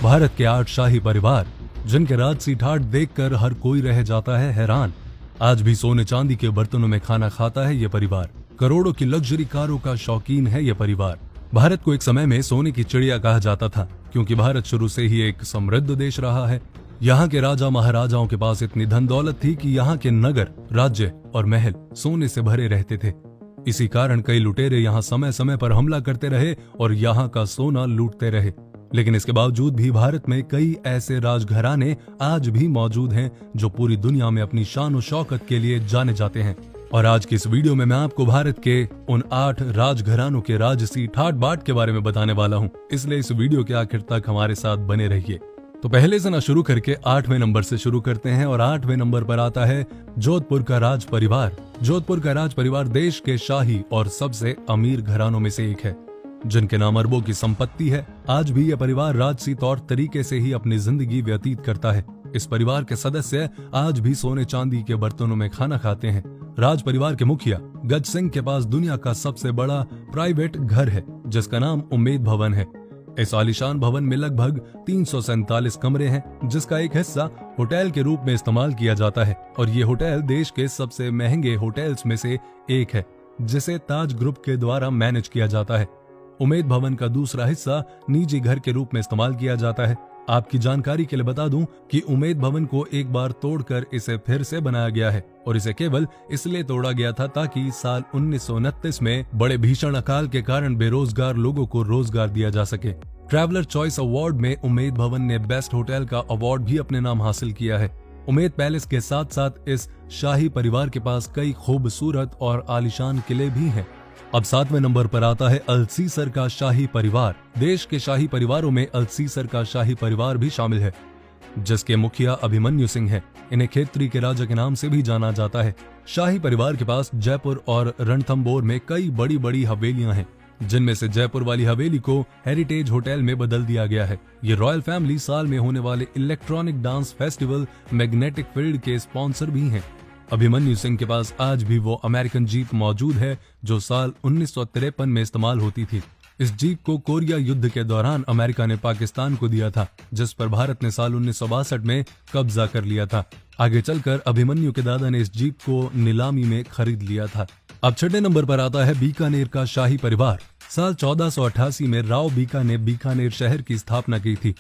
भारत के 8 शाही परिवार, जिनके राजसी ठाट देखकर हर कोई रह जाता है हैरान। आज भी सोने चांदी के बर्तनों में खाना खाता है ये परिवार। करोड़ों की लग्जरी कारों का शौकीन है ये परिवार। भारत को एक समय में सोने की चिड़िया कहा जाता था, क्योंकि भारत शुरू से ही एक समृद्ध देश रहा है। यहाँ के राजा महाराजाओं के पास इतनी धन दौलत थी कि यहाँ के नगर, राज्य और महल सोने से भरे रहते थे। इसी कारण कई लुटेरे यहाँ समय समय पर हमला करते रहे और यहाँ का सोना लूटते रहे। लेकिन इसके बावजूद भी भारत में कई ऐसे राजघराने आज भी मौजूद हैं जो पूरी दुनिया में अपनी शान और शौकत के लिए जाने जाते हैं। और आज की इस वीडियो में मैं आपको भारत के उन 8 राजघरानों के राजसी ठाट बाट के बारे में बताने वाला हूँ, इसलिए इस वीडियो के आखिर तक हमारे साथ बने रहिए। तो पहले से ना शुरू करके 8वें नंबर से शुरू करते हैं और 8वें नंबर पर आता है जोधपुर का राज परिवार। जोधपुर का राज परिवार देश के शाही और सबसे अमीर घरानों में से एक है, जिनके नाम अरबों की संपत्ति है। आज भी यह परिवार राजसी तौर तरीके से ही अपनी जिंदगी व्यतीत करता है। इस परिवार के सदस्य आज भी सोने चांदी के बर्तनों में खाना खाते हैं। राज परिवार के मुखिया गज सिंह के पास दुनिया का सबसे बड़ा प्राइवेट घर है, जिसका नाम उम्मेद भवन है। इस आलीशान भवन में लगभग 347 कमरे हैं, जिसका एक हिस्सा होटल के रूप में इस्तेमाल किया जाता है। और ये होटल देश के सबसे महंगे होटल्स में से एक है, जिसे ताज ग्रुप के द्वारा मैनेज किया जाता है। उम्मेद भवन का दूसरा हिस्सा निजी घर के रूप में इस्तेमाल किया जाता है। आपकी जानकारी के लिए बता दूं कि उम्मेद भवन को एक बार तोड़कर इसे फिर से बनाया गया है, और इसे केवल इसलिए तोड़ा गया था ताकि साल 1929 में बड़े भीषण अकाल के कारण बेरोजगार लोगों को रोजगार दिया जा सके। ट्रैवलर चॉइस अवार्ड में उम्मेद भवन ने बेस्ट होटल का अवार्ड भी अपने नाम हासिल किया है। उम्मेद पैलेस के साथ साथ इस शाही परिवार के पास कई खूबसूरत और आलीशान किले भी हैं। अब 7वें नंबर पर आता है अल्सीसर का शाही परिवार। देश के शाही परिवारों में अल्सीसर का शाही परिवार भी शामिल है, जिसके मुखिया अभिमन्यु सिंह है। इन्हें खेतरी के राजा के नाम से भी जाना जाता है। शाही परिवार के पास जयपुर और रणथंबोर में कई बड़ी बड़ी हवेलियां हैं, जिनमें से जयपुर वाली हवेली को हेरिटेज होटल में बदल दिया गया है। ये रॉयल फैमिली साल में होने वाले electronic dance festival magnetic field के स्पॉन्सर भी हैं। अभिमन्यु सिंह के पास आज भी वो अमेरिकन जीप मौजूद है जो साल 1953 में इस्तेमाल होती थी। इस जीप को कोरिया युद्ध के दौरान अमेरिका ने पाकिस्तान को दिया था, जिस पर भारत ने साल 1962 में कब्जा कर लिया था। आगे चलकर अभिमन्यु के दादा ने इस जीप को नीलामी में खरीद लिया था। अब 6ठे नंबर पर आता है बीकानेर का शाही परिवार। साल 1488 में राव बीका ने बीकानेर शहर की स्थापना की थी,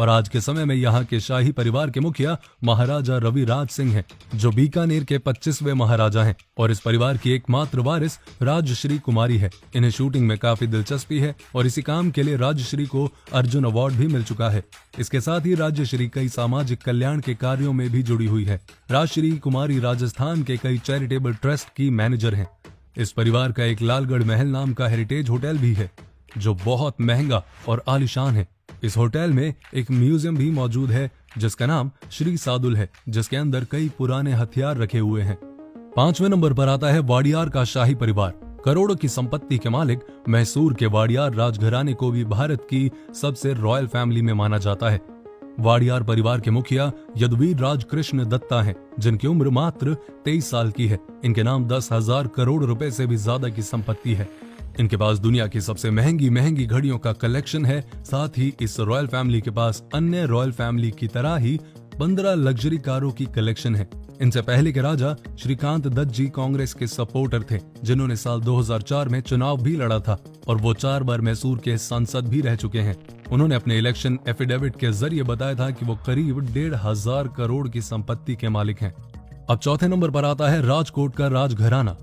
और आज के समय में यहाँ के शाही परिवार के मुखिया महाराजा रवि राज सिंह हैं, जो बीकानेर के 25वें महाराजा हैं। और इस परिवार की एकमात्र वारिस राजश्री कुमारी है। इन्हें शूटिंग में काफी दिलचस्पी है और इसी काम के लिए राजश्री को अर्जुन अवार्ड भी मिल चुका है। इसके साथ ही राजश्री कई सामाजिक कल्याण के कार्यों में भी जुड़ी हुई है। राजश्री कुमारी राजस्थान के कई चैरिटेबल ट्रस्ट की मैनेजर हैं। इस परिवार का एक लालगढ़ महल नाम का हेरिटेज होटल भी है, जो बहुत महंगा और आलीशान है। इस होटल में एक म्यूजियम भी मौजूद है, जिसका नाम श्री सादुल है, जिसके अंदर कई पुराने हथियार रखे हुए हैं। 5वें नंबर पर आता है वाडियार का शाही परिवार। करोड़ों की संपत्ति के मालिक मैसूर के वाडियार राजघराने को भी भारत की सबसे रॉयल फैमिली में माना जाता है। वाडियार परिवार के मुखिया यदुवीर राज कृष्ण दत्ता हैं, जिनकी उम्र मात्र 23 साल की है। इनके नाम 10,000 करोड़ रुपए से भी ज्यादा की संपत्ति है। इनके पास दुनिया की सबसे महंगी घड़ियों का कलेक्शन है। साथ ही इस रॉयल फैमिली के पास अन्य रॉयल फैमिली की तरह ही 15 लग्जरी कारों की कलेक्शन है। इनसे पहले के राजा श्रीकांत दत्त जी कांग्रेस के सपोर्टर थे, जिन्होंने साल 2004 में चुनाव भी लड़ा था, और वो 4 बार मैसूर के सांसद भी रह चुके हैं। उन्होंने अपने इलेक्शन एफिडेविट के जरिए बताया था कि वो करीब 1,500 करोड़ की संपत्ति के मालिक हैं। अब 4थे नंबर पर आता है राजकोट का राजघराना।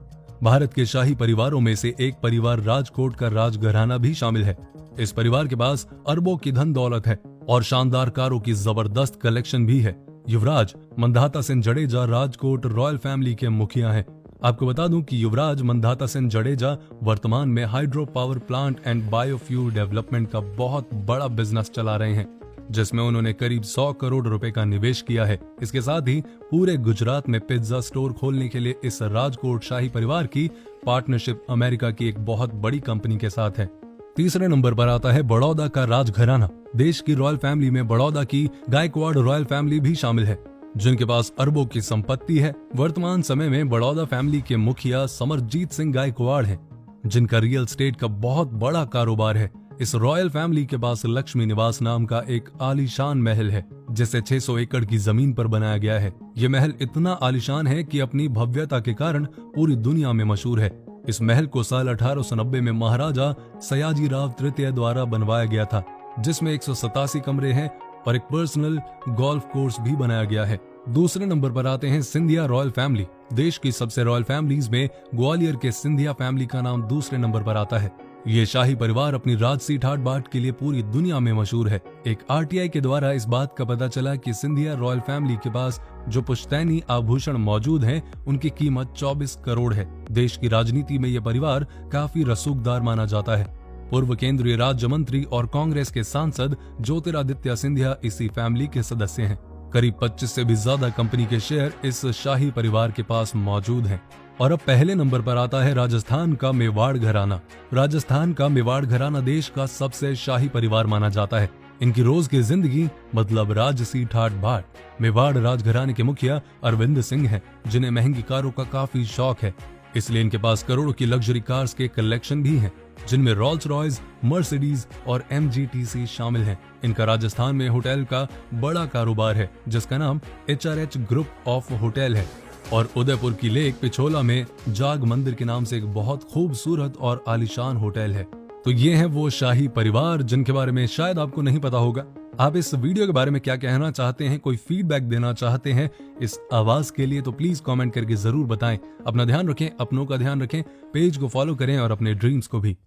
भारत के शाही परिवारों में से एक परिवार राजकोट का राजघराना भी शामिल है। इस परिवार के पास अरबों की धन दौलत है और शानदार कारों की जबरदस्त कलेक्शन भी है। युवराज मंधाता सिंह जडेजा राजकोट रॉयल फैमिली के मुखिया हैं। आपको बता दूं कि युवराज मंधाता सिंह जडेजा वर्तमान में hydro power plant and biofuel development का बहुत बड़ा बिजनेस चला रहे हैं, जिसमें उन्होंने करीब 100 करोड़ रुपए का निवेश किया है। इसके साथ ही पूरे गुजरात में पिज्जा स्टोर खोलने के लिए इस राजकोट शाही परिवार की पार्टनरशिप अमेरिका की एक बहुत बड़ी कंपनी के साथ है। 3रे नंबर पर आता है बड़ौदा का राजघराना। देश की रॉयल फैमिली में बड़ौदा की गायकवाड़ रॉयल फैमिली भी शामिल है, जिनके पास अरबों की संपत्ति है। वर्तमान समय में बड़ौदा फैमिली के मुखिया समरजीत सिंह गायकवाड़ हैं, जिनका रियल एस्टेट का बहुत बड़ा कारोबार है। इस रॉयल फैमिली के पास लक्ष्मी निवास नाम का एक आलीशान महल है, जिसे 600 एकड़ की जमीन पर बनाया गया है। ये महल इतना आलीशान है कि अपनी भव्यता के कारण पूरी दुनिया में मशहूर है। इस महल को साल 1890 में महाराजा सयाजीराव तृतीय द्वारा बनवाया गया था, जिसमें 187 कमरे हैं और एक पर्सनल गोल्फ कोर्स भी बनाया गया है। दूसरे नंबर पर आते हैं सिंधिया रॉयल फैमिली। देश की सबसे रॉयल फैमिलीज में ग्वालियर के सिंधिया फैमिली का नाम दूसरे नंबर पर आता है। ये शाही परिवार अपनी राजसी ठाट बाट के लिए पूरी दुनिया में मशहूर है। एक आरटीआई के द्वारा इस बात का पता चला कि सिंधिया रॉयल फैमिली के पास जो पुश्तैनी आभूषण मौजूद हैं, उनकी कीमत 24 करोड़ है। देश की राजनीति में यह परिवार काफी रसूखदार माना जाता है। पूर्व केंद्रीय राज्य मंत्री और कांग्रेस के सांसद ज्योतिरादित्य सिंधिया इसी फैमिली के सदस्य हैं। करीब 25 से भी ज्यादा कंपनी के शेयर इस शाही परिवार के पास मौजूद हैं। और अब पहले नंबर पर आता है राजस्थान का मेवाड़ घराना। राजस्थान का मेवाड़ घराना देश का सबसे शाही परिवार माना जाता है। इनकी रोज की जिंदगी मतलब राजसी ठाट बाट। मेवाड़ राजघराने के मुखिया अरविंद सिंह हैं, जिन्हें महंगी कारों का काफी शौक है, इसलिए इनके पास करोड़ों की लग्जरी कार्स के कलेक्शन भी हैं, जिनमें रोल्स रॉयस, मर्सिडीज और MGTC शामिल हैं। इनका राजस्थान में होटल का बड़ा कारोबार है, जिसका नाम HRH ग्रुप ऑफ होटल है। और उदयपुर की लेक पिछोला में जाग मंदिर के नाम से एक बहुत खूबसूरत और आलीशान होटल है। तो ये हैं वो शाही परिवार जिनके बारे में शायद आपको नहीं पता होगा। आप इस वीडियो के बारे में क्या कहना चाहते हैं, कोई फीडबैक देना चाहते हैं इस आवाज के लिए, तो प्लीज कमेंट करके जरूर बताएं। अपना ध्यान रखें, अपनों का ध्यान रखें, पेज को फॉलो करें और अपने ड्रीम्स को भी।